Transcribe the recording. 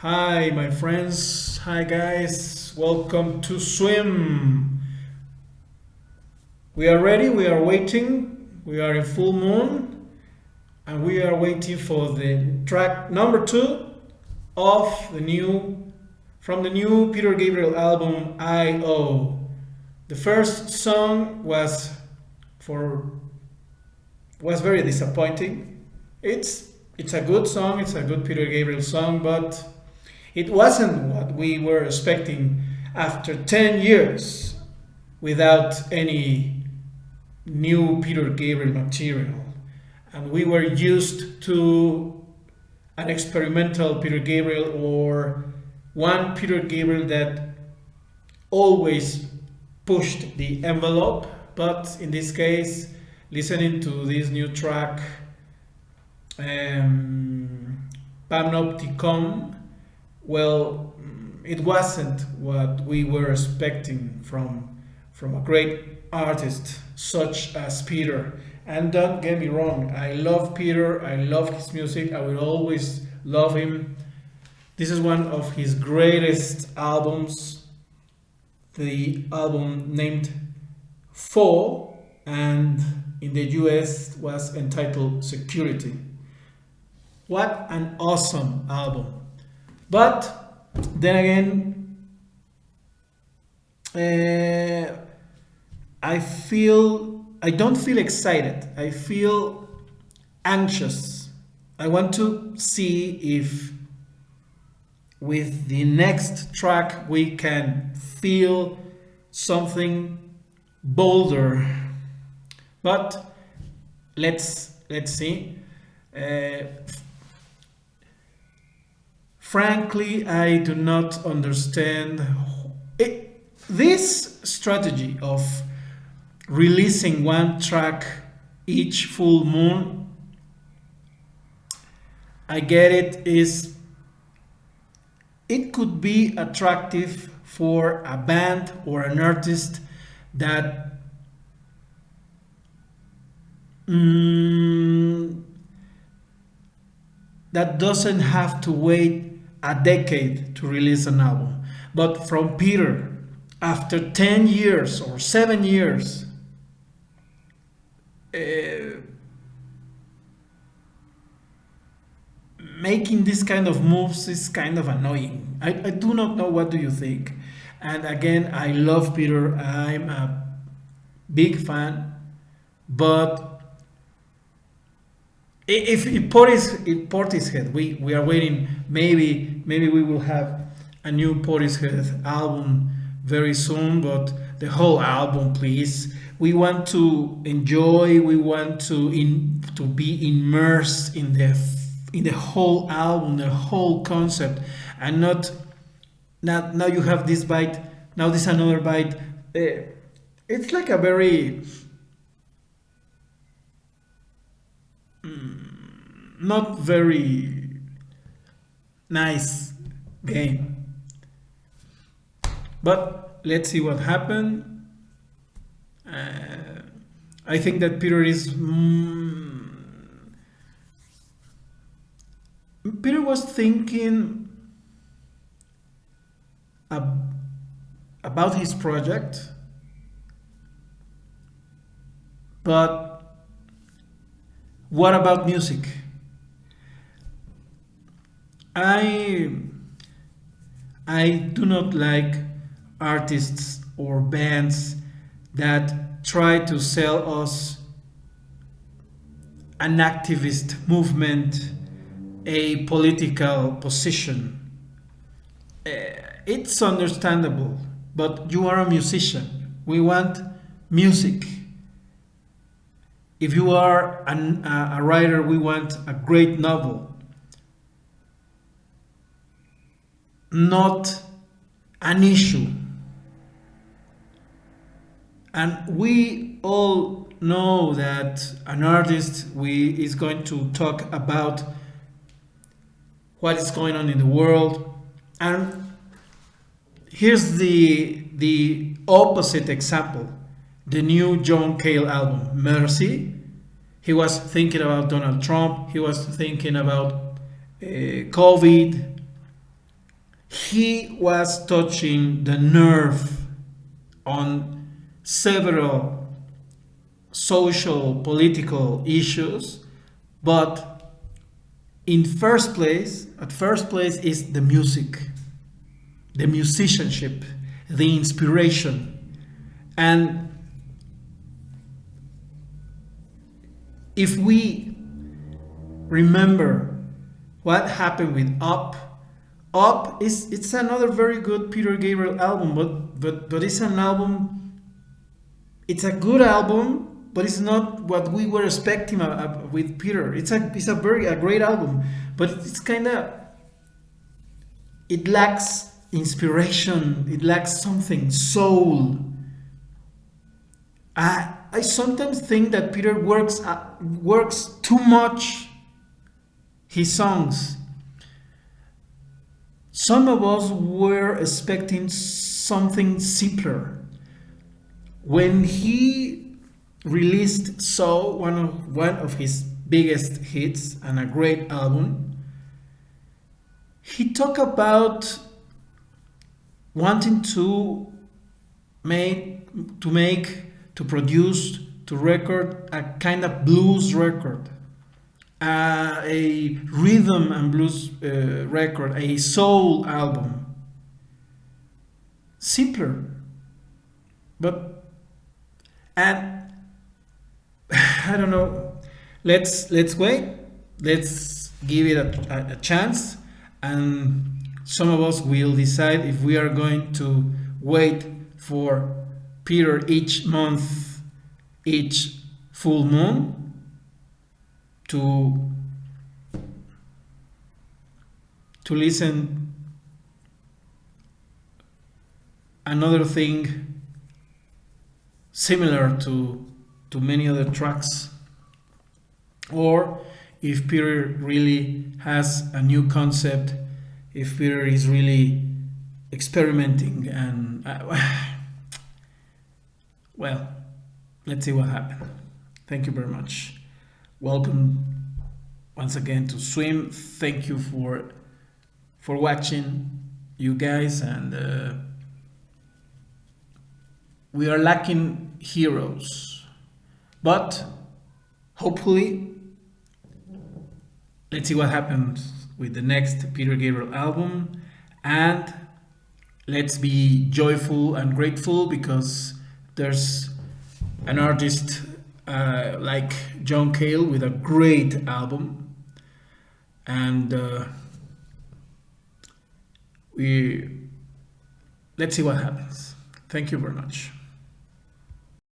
Hi, my friends. Hi, guys. Welcome to Swim. We are ready. We are waiting. We are in full moon, and we are waiting for the track number two of from the new Peter Gabriel album I.O. The first song for was very disappointing. It's a good song. It's a good Peter Gabriel song, but it wasn't what we were expecting after 10 years without any new Peter Gabriel material. And we were used to an experimental Peter Gabriel or one Peter Gabriel that always pushed the envelope. But in this case, listening to this new track, Panopticon, well, it wasn't what we were expecting from a great artist such as Peter. And don't get me wrong, I love Peter, I love his music, I will always love him. This is one of his greatest albums, the album named Four, and in the US was entitled Security. What an awesome album. But then again, I don't feel excited. I feel anxious. I want to see if with the next track we can feel something bolder. But let's see. Frankly, I do not understand this strategy of releasing one track each full moon. I get it could be attractive for a band or an artist that that doesn't have to wait a decade to release an album. But from Peter, after 10 years or 7 years, making this kind of moves is kind of annoying. I do not know, what do you think? And again, I love Peter. I'm a big fan. But if Portishead, we are waiting. Maybe we will have a new Portishead album very soon. But the whole album, please. We want to enjoy. We want to be immersed in the whole album, the whole concept, and not now you have this bite. Now this another bite. It's like a very not very nice game. But let's see what happened. I think that Peter Peter was thinking about his project, but what about music? I do not like artists or bands that try to sell us an activist movement, a political position. It's understandable, but you are a musician. We want music. If you are a writer, we want a great novel, not an issue. And we all know that an artist is going to talk about what is going on in the world. And here's the opposite example. The new John Cale album, Mercy. He was thinking about Donald Trump. He was thinking about COVID. he was touching the nerve on several social, political issues, but at first place is the music, the musicianship, the inspiration. And if we remember what happened with Up it's another very good Peter Gabriel album, but it's an album. It's a good album, but it's not what we were expecting with Peter. It's a great album, but it's kind of, it lacks inspiration. It lacks something, soul. I sometimes think that Peter works too much his songs. Some of us were expecting something simpler. When he released So, one of his biggest hits and a great album, he talked about wanting to produce, to record a kind of blues record, a rhythm and blues record, a soul album. Simpler. But, and I don't know, let's wait. Let's give it a chance, and some of us will decide if we are going to wait for Peter each month, each full moon, to listen another thing similar to many other tracks, or if Peter really has a new concept, if Peter is really experimenting, and well, let's see what happens. Thank you very much. Welcome once again to Swim. Thank you for watching, you guys, and we are lacking heroes, but hopefully, let's see what happens with the next Peter Gabriel album, and let's be joyful and grateful because there's an artist like John Cale with a great album, and let's see what happens. Thank you very much.